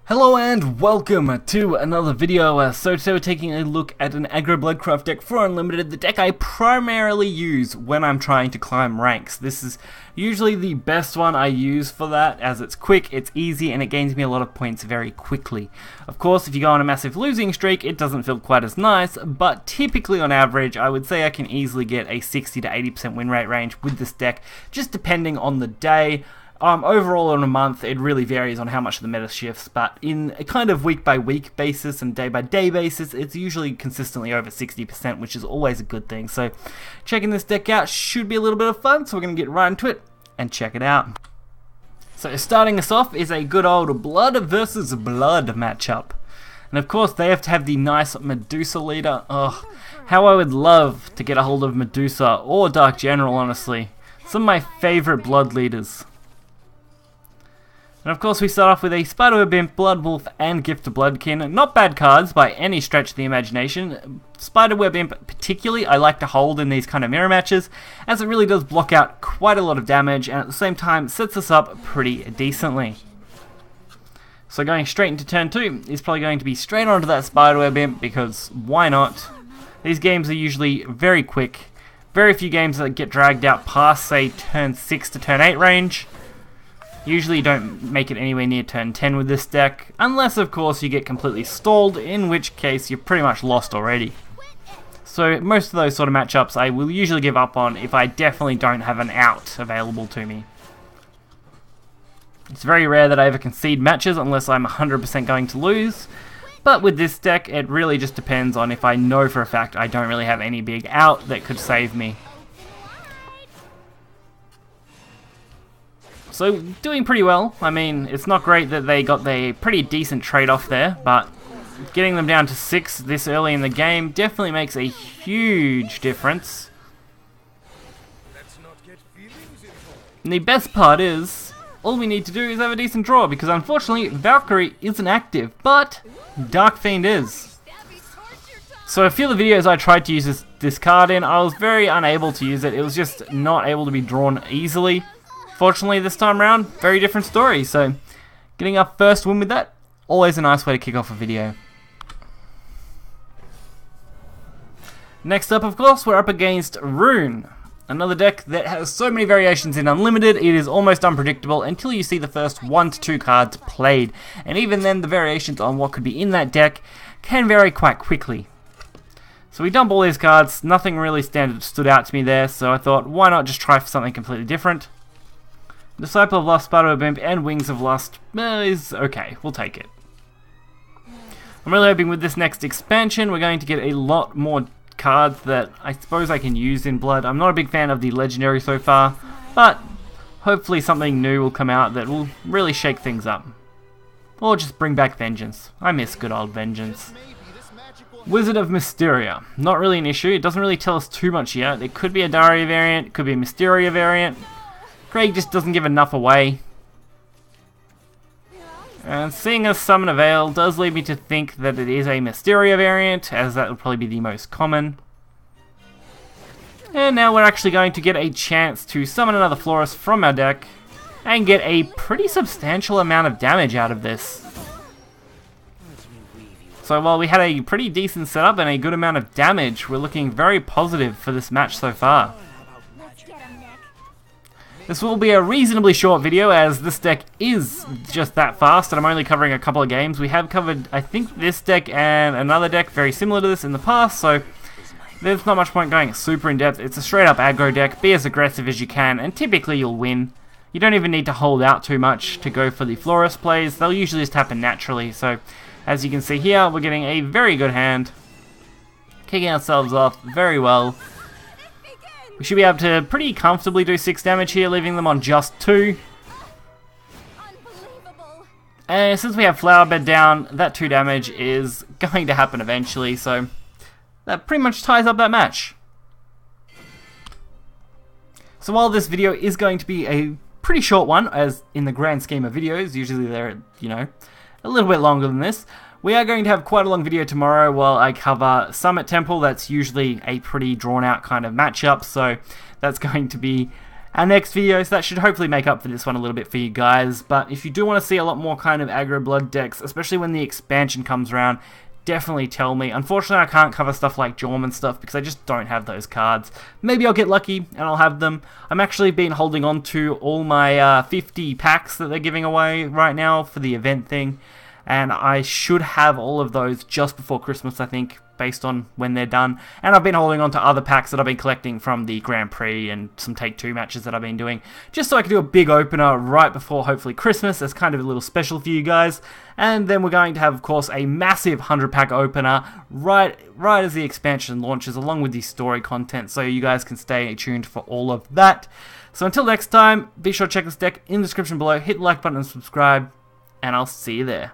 Hello and welcome to another video. So today we're taking a look at an Aggro BloodCraft deck for Unlimited, the deck I primarily use when I'm trying to climb ranks. This is usually the best one I use for that, as it's quick, it's easy, and it gains me a lot of points very quickly. Of course, if you go on a massive losing streak, it doesn't feel quite as nice, but typically on average, I would say I can easily get a 60 to 80% win rate range with this deck, just depending on the day. Overall on a month, it really varies on how much the meta shifts, but in a kind of week by week basis and day by day basis, it's usually consistently over 60%, which is always a good thing. So checking this deck out should be a little bit of fun, so we're going to get right into it and check it out. So starting us off is a good old Blood versus Blood matchup. And of course they have to have the nice Medusa leader. Oh, how I would love to get a hold of Medusa or Dark General, honestly. Some of my favourite Blood leaders. And of course we start off with a Spiderweb Imp, Blood Wolf, and Gift of Bloodkin. Not bad cards by any stretch of the imagination. Spiderweb Imp particularly I like to hold in these kind of mirror matches, as it really does block out quite a lot of damage and at the same time sets us up pretty decently. So going straight into turn 2 is probably going to be straight onto that Spiderweb Imp, because why not? These games are usually very quick. Very few games that get dragged out past, say, turn 6 to turn 8 range. Usually you don't make it anywhere near turn 10 with this deck, unless of course you get completely stalled, in which case you're pretty much lost already. So most of those sort of matchups I will usually give up on if I definitely don't have an out available to me. It's very rare that I ever concede matches unless I'm 100% going to lose, but with this deck it really just depends on if I know for a fact I don't really have any big out that could save me. So, doing pretty well. I mean, it's not great that they got a pretty decent trade-off there, but getting them down to 6 this early in the game definitely makes a huge difference. And the best part is, all we need to do is have a decent draw, because unfortunately, Valkyrie isn't active, but Dark Fiend is. So a few of the videos I tried to use this card in, I was very unable to use it. It was just not able to be drawn easily. Fortunately, this time around, very different story, so getting our first win with that, always a nice way to kick off a video. Next up, of course, we're up against Rune, another deck that has so many variations in Unlimited, it is almost unpredictable until you see the first 1 to 2 cards played, and even then the variations on what could be in that deck can vary quite quickly. So we dump all these cards, nothing really stood out to me there, so I thought, why not just try for something completely different? Disciple of Lust, Spiderweb Imp, and Wings of Lust is okay, we'll take it. I'm really hoping with this next expansion we're going to get a lot more cards that I suppose I can use in Blood. I'm not a big fan of the Legendary so far, but hopefully something new will come out that will really shake things up. Or just bring back Vengeance. I miss good old Vengeance. Wizard of Mysteria. Not really an issue, it doesn't really tell us too much yet. It could be a Daria variant, it could be a Mysteria variant. Craig just doesn't give enough away. And seeing as Summon a Veil does lead me to think that it is a Mysteria variant, as that would probably be the most common. And now we're actually going to get a chance to summon another Florist from our deck and get a pretty substantial amount of damage out of this. So while we had a pretty decent setup and a good amount of damage, we're looking very positive for this match so far. This will be a reasonably short video, as this deck is just that fast and I'm only covering a couple of games. We have covered, I think, this deck and another deck very similar to this in the past, so there's not much point going super in depth. It's a straight up aggro deck, be as aggressive as you can, and typically you'll win. You don't even need to hold out too much to go for the Florist plays, they'll usually just happen naturally. So as you can see here, we're getting a very good hand, kicking ourselves off very well. We should be able to pretty comfortably do 6 damage here, leaving them on just 2. And since we have Flower Bed down, that 2 damage is going to happen eventually, so that pretty much ties up that match. So while this video is going to be a pretty short one, as in the grand scheme of videos, usually they're, you know, a little bit longer than this, we are going to have quite a long video tomorrow while I cover Summit Temple. That's usually a pretty drawn out kind of matchup, so that's going to be our next video, so that should hopefully make up for this one a little bit for you guys. But if you do want to see a lot more kind of aggro blood decks, especially when the expansion comes around, definitely tell me. Unfortunately, I can't cover stuff like Jorm and stuff because I just don't have those cards. Maybe I'll get lucky and I'll have them. I'm actually been holding on to all my 50 packs that they're giving away right now for the event thing, and I should have all of those just before Christmas, I think, based on when they're done. And I've been holding on to other packs that I've been collecting from the Grand Prix and some Take-Two matches that I've been doing, just so I can do a big opener right before, hopefully, Christmas as kind of a little special for you guys. And then we're going to have, of course, a massive 100-pack opener right as the expansion launches, along with the story content, so you guys can stay tuned for all of that. So until next time, be sure to check this deck in the description below, hit the like button and subscribe, and I'll see you there.